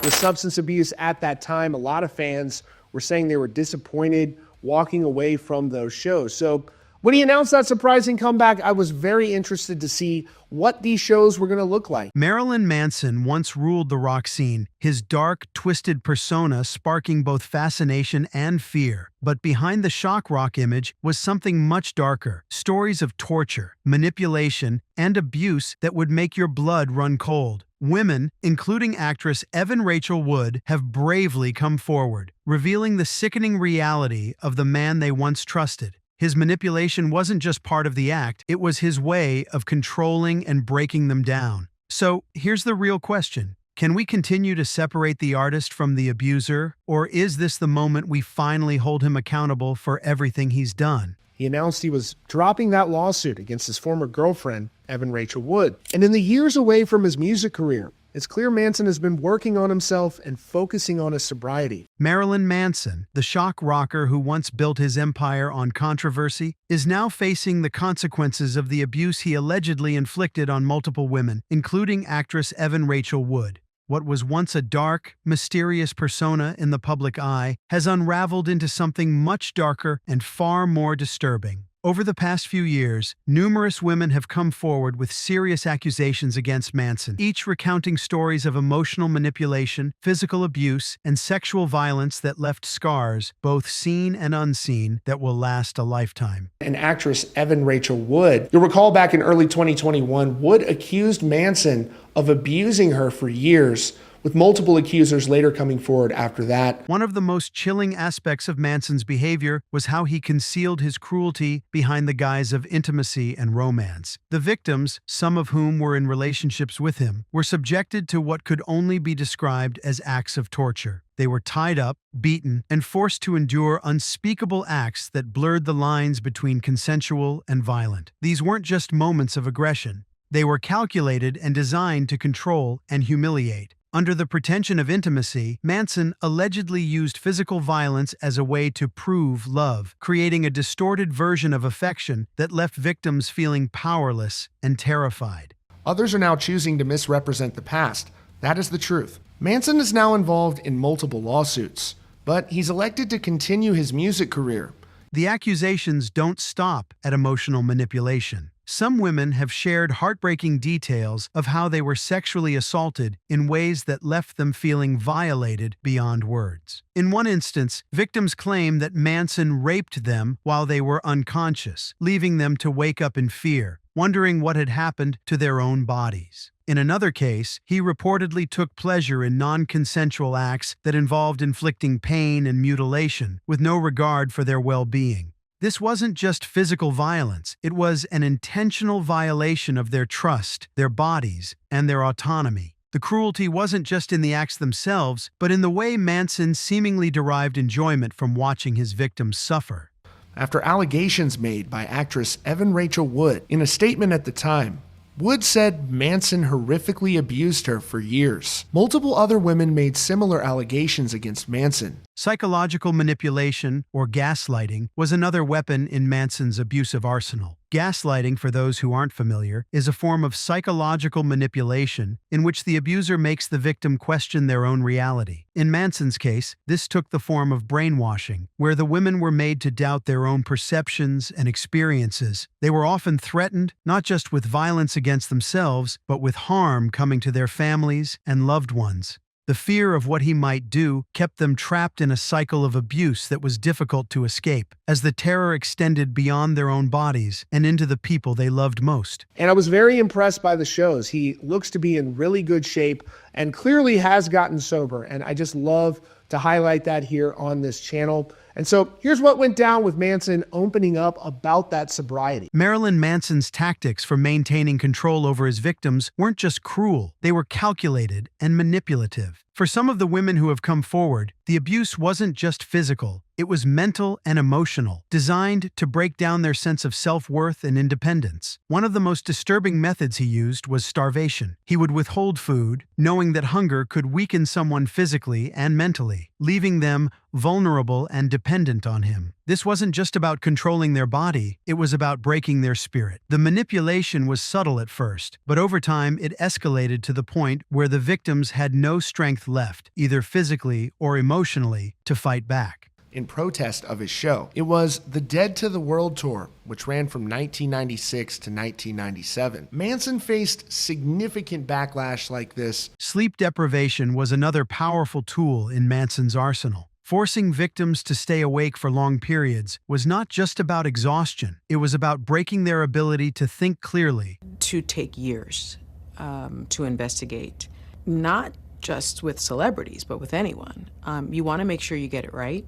with substance abuse at that time. A lot of fans were saying they were disappointed walking away from those shows. So when he announced that surprising comeback, I was very interested to see what these shows were going to look like. Marilyn Manson once ruled the rock scene, his dark, twisted persona sparking both fascination and fear. But behind the shock rock image was something much darker: stories of torture, manipulation, and abuse that would make your blood run cold. Women, including actress Evan Rachel Wood, have bravely come forward, revealing the sickening reality of the man they once trusted. His manipulation wasn't just part of the act, it was his way of controlling and breaking them down. So, here's the real question. Can we continue to separate the artist from the abuser, or is this the moment we finally hold him accountable for everything he's done? He announced he was dropping that lawsuit against his former girlfriend, Evan Rachel Wood. And in the years away from his music career, it's clear Manson has been working on himself and focusing on his sobriety. Marilyn Manson, the shock rocker who once built his empire on controversy, is now facing the consequences of the abuse he allegedly inflicted on multiple women, including actress Evan Rachel Wood. What was once a dark, mysterious persona in the public eye has unraveled into something much darker and far more disturbing. Over the past few years, numerous women have come forward with serious accusations against Manson, each recounting stories of emotional manipulation, physical abuse, and sexual violence that left scars, both seen and unseen, that will last a lifetime. And actress Evan Rachel Wood, you'll recall back in early 2021, Wood accused Manson of abusing her for years, with multiple accusers later coming forward after that. One of the most chilling aspects of Manson's behavior was how he concealed his cruelty behind the guise of intimacy and romance. The victims, some of whom were in relationships with him, were subjected to what could only be described as acts of torture. They were tied up, beaten, and forced to endure unspeakable acts that blurred the lines between consensual and violent. These weren't just moments of aggression. They were calculated and designed to control and humiliate. Under the pretension of intimacy, Manson allegedly used physical violence as a way to prove love, creating a distorted version of affection that left victims feeling powerless and terrified. Others are now choosing to misrepresent the past. That is the truth. Manson is now involved in multiple lawsuits, but he's elected to continue his music career. The accusations don't stop at emotional manipulation. Some women have shared heartbreaking details of how they were sexually assaulted in ways that left them feeling violated beyond words. In one instance, victims claim that Manson raped them while they were unconscious, leaving them to wake up in fear, wondering what had happened to their own bodies. In another case, he reportedly took pleasure in non-consensual acts that involved inflicting pain and mutilation, with no regard for their well-being. This wasn't just physical violence, it was an intentional violation of their trust, their bodies, and their autonomy. The cruelty wasn't just in the acts themselves, but in the way Manson seemingly derived enjoyment from watching his victims suffer. After allegations made by actress Evan Rachel Wood, in a statement at the time, Wood said Manson horrifically abused her for years. Multiple other women made similar allegations against Manson. Psychological manipulation, or gaslighting, was another weapon in Manson's abusive arsenal. Gaslighting, for those who aren't familiar, is a form of psychological manipulation in which the abuser makes the victim question their own reality. In Manson's case, this took the form of brainwashing, where the women were made to doubt their own perceptions and experiences. They were often threatened, not just with violence against themselves, but with harm coming to their families and loved ones. The fear of what he might do kept them trapped in a cycle of abuse that was difficult to escape, as the terror extended beyond their own bodies and into the people they loved most. And I was very impressed by the shows. He looks to be in really good shape and clearly has gotten sober. And I just love to highlight that here on this channel. And so here's what went down with Manson opening up about that sobriety. Marilyn Manson's tactics for maintaining control over his victims weren't just cruel, they were calculated and manipulative. For some of the women who have come forward, the abuse wasn't just physical, it was mental and emotional, designed to break down their sense of self-worth and independence. One of the most disturbing methods he used was starvation. He would withhold food, knowing that hunger could weaken someone physically and mentally, leaving them vulnerable and dependent on him. This wasn't just about controlling their body, it was about breaking their spirit. The manipulation was subtle at first, but over time it escalated to the point where the victims had no strength left, either physically or emotionally, to fight back. In protest of his show. It was the Dead to the World Tour, which ran from 1996 to 1997. Manson faced significant backlash like this. Sleep deprivation was another powerful tool in Manson's arsenal. Forcing victims to stay awake for long periods was not just about exhaustion, it was about breaking their ability to think clearly. To take years to investigate, not just with celebrities, but with anyone. You want to make sure you get it right.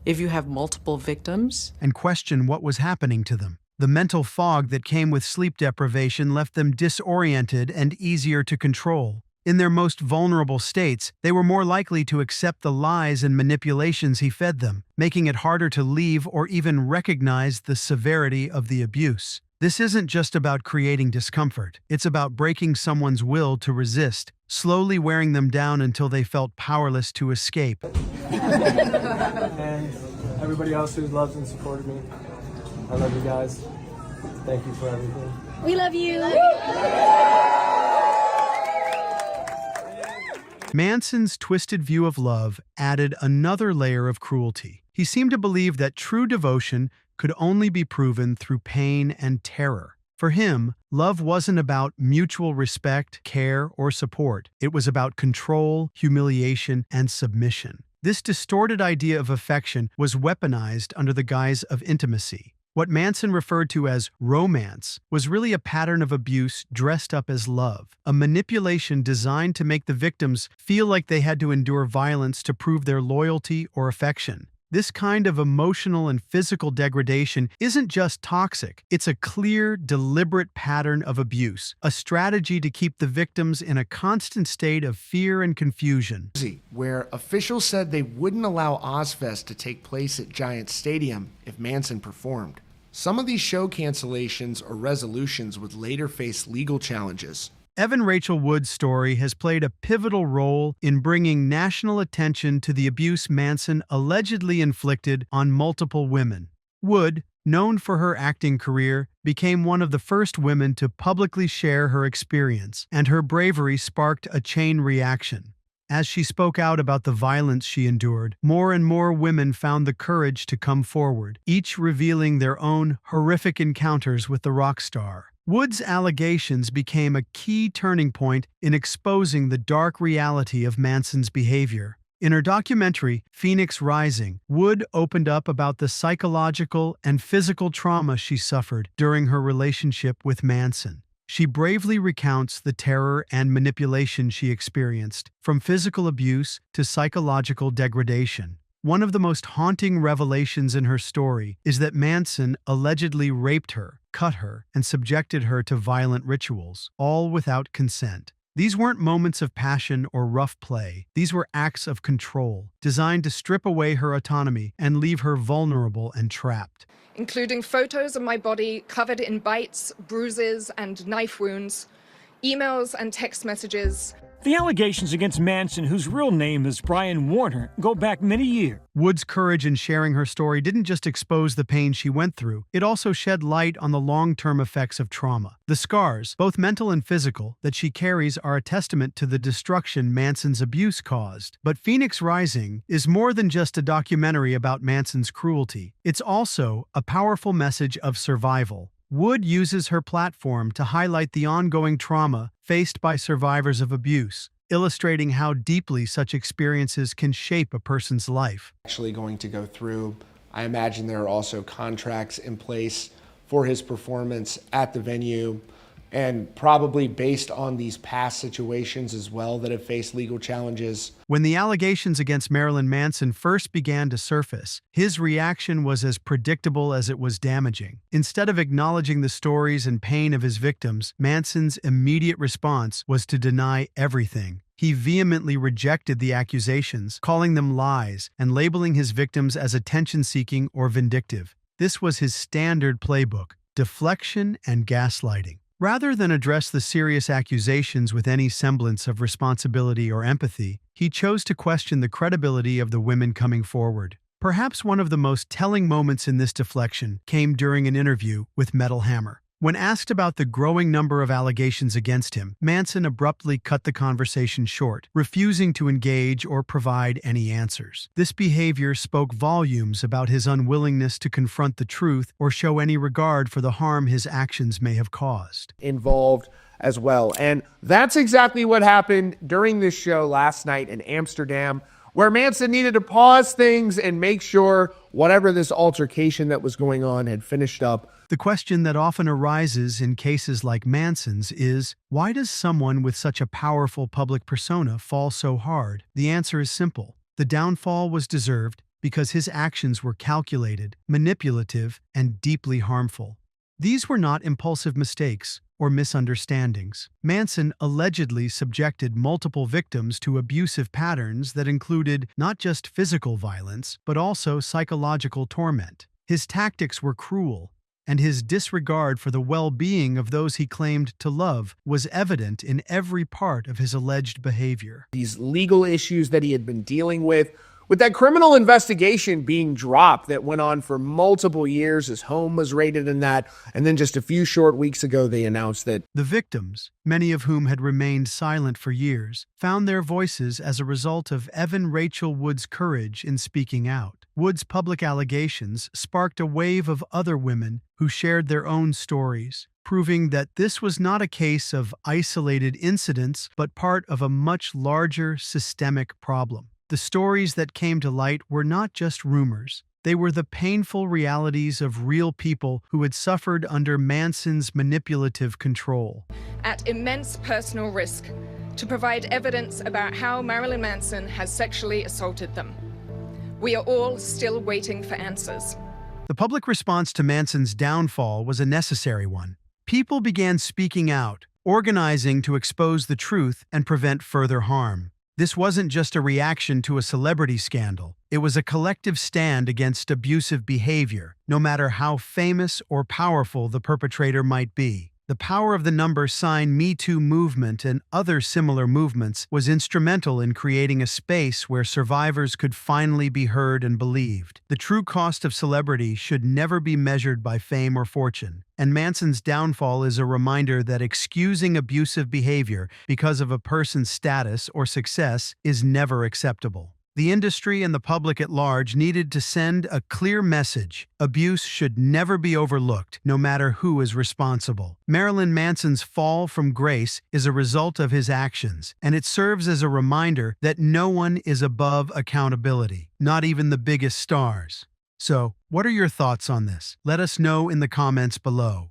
If you have multiple victims, And question what was happening to them. The mental fog that came with sleep deprivation left them disoriented and easier to control. In their most vulnerable states, they were more likely to accept the lies and manipulations he fed them, making it harder to leave or even recognize the severity of the abuse. This isn't just about creating discomfort, it's about breaking someone's will to resist, slowly wearing them down until they felt powerless to escape. And everybody else who loves and supported me. I love you guys. Thank you for everything. We love you. Manson's twisted view of love added another layer of cruelty. He seemed to believe that true devotion could only be proven through pain and terror. For him, love wasn't about mutual respect, care, or support. It was about control, humiliation, and submission. This distorted idea of affection was weaponized under the guise of intimacy. What Manson referred to as romance was really a pattern of abuse dressed up as love, a manipulation designed to make the victims feel like they had to endure violence to prove their loyalty or affection. This kind of emotional and physical degradation isn't just toxic, it's a clear, deliberate pattern of abuse, a strategy to keep the victims in a constant state of fear and confusion. Where officials said they wouldn't allow Ozfest to take place at Giant Stadium if Manson performed. Some of these show cancellations or resolutions would later face legal challenges. Evan Rachel Wood's story has played a pivotal role in bringing national attention to the abuse Manson allegedly inflicted on multiple women. Wood, known for her acting career, became one of the first women to publicly share her experience, and her bravery sparked a chain reaction. As she spoke out about the violence she endured, more and more women found the courage to come forward, each revealing their own horrific encounters with the rock star. Wood's allegations became a key turning point in exposing the dark reality of Manson's behavior. In her documentary, Phoenix Rising, Wood opened up about the psychological and physical trauma she suffered during her relationship with Manson. She bravely recounts the terror and manipulation she experienced, from physical abuse to psychological degradation. One of the most haunting revelations in her story is that Manson allegedly raped her, cut her, and subjected her to violent rituals, all without consent. These weren't moments of passion or rough play. These were acts of control, designed to strip away her autonomy and leave her vulnerable and trapped. Including photos of my body covered in bites, bruises, and knife wounds, emails and text messages. The allegations against Manson, whose real name is Brian Warner, go back many years. Wood's courage in sharing her story didn't just expose the pain she went through, it also shed light on the long-term effects of trauma. The scars, both mental and physical, that she carries are a testament to the destruction Manson's abuse caused. But Phoenix Rising is more than just a documentary about Manson's cruelty. It's also a powerful message of survival. Wood uses her platform to highlight the ongoing trauma faced by survivors of abuse, illustrating how deeply such experiences can shape a person's life. Actually going to go through, I imagine there are also contracts in place for his performance at the venue, and probably based on these past situations as well that have faced legal challenges. When the allegations against Marilyn Manson first began to surface, his reaction was as predictable as it was damaging. Instead of acknowledging the stories and pain of his victims, Manson's immediate response was to deny everything. He vehemently rejected the accusations, calling them lies and labeling his victims as attention-seeking or vindictive. This was his standard playbook: deflection and gaslighting. Rather than address the serious accusations with any semblance of responsibility or empathy, he chose to question the credibility of the women coming forward. Perhaps one of the most telling moments in this deflection came during an interview with Metal Hammer. When asked about the growing number of allegations against him, Manson abruptly cut the conversation short, refusing to engage or provide any answers. This behavior spoke volumes about his unwillingness to confront the truth or show any regard for the harm his actions may have caused. Involved as well. And that's exactly what happened during this show last night in Amsterdam, where Manson needed to pause things and make sure whatever this altercation that was going on had finished up. The question that often arises in cases like Manson's is, why does someone with such a powerful public persona fall so hard? The answer is simple. The downfall was deserved because his actions were calculated, manipulative, and deeply harmful. These were not impulsive mistakes or misunderstandings. Manson allegedly subjected multiple victims to abusive patterns that included not just physical violence, but also psychological torment. His tactics were cruel, and his disregard for the well-being of those he claimed to love was evident in every part of his alleged behavior. These legal issues that he had been dealing with that criminal investigation being dropped that went on for multiple years, his home was raided in that, and then just a few short weeks ago they announced that the victims, many of whom had remained silent for years, found their voices as a result of Evan Rachel Wood's courage in speaking out. Wood's public allegations sparked a wave of other women who shared their own stories, proving that this was not a case of isolated incidents, but part of a much larger systemic problem. The stories that came to light were not just rumors. They were the painful realities of real people who had suffered under Manson's manipulative control. At immense personal risk, to provide evidence about how Marilyn Manson has sexually assaulted them. We are all still waiting for answers. The public response to Manson's downfall was a necessary one. People began speaking out, organizing to expose the truth and prevent further harm. This wasn't just a reaction to a celebrity scandal. It was a collective stand against abusive behavior, no matter how famous or powerful the perpetrator might be. The power of the number sign Me Too movement and other similar movements was instrumental in creating a space where survivors could finally be heard and believed. The true cost of celebrity should never be measured by fame or fortune, and Manson's downfall is a reminder that excusing abusive behavior because of a person's status or success is never acceptable. The industry and the public at large needed to send a clear message. Abuse should never be overlooked, no matter who is responsible. Marilyn Manson's fall from grace is a result of his actions, and it serves as a reminder that no one is above accountability, not even the biggest stars. So, what are your thoughts on this? Let us know in the comments below.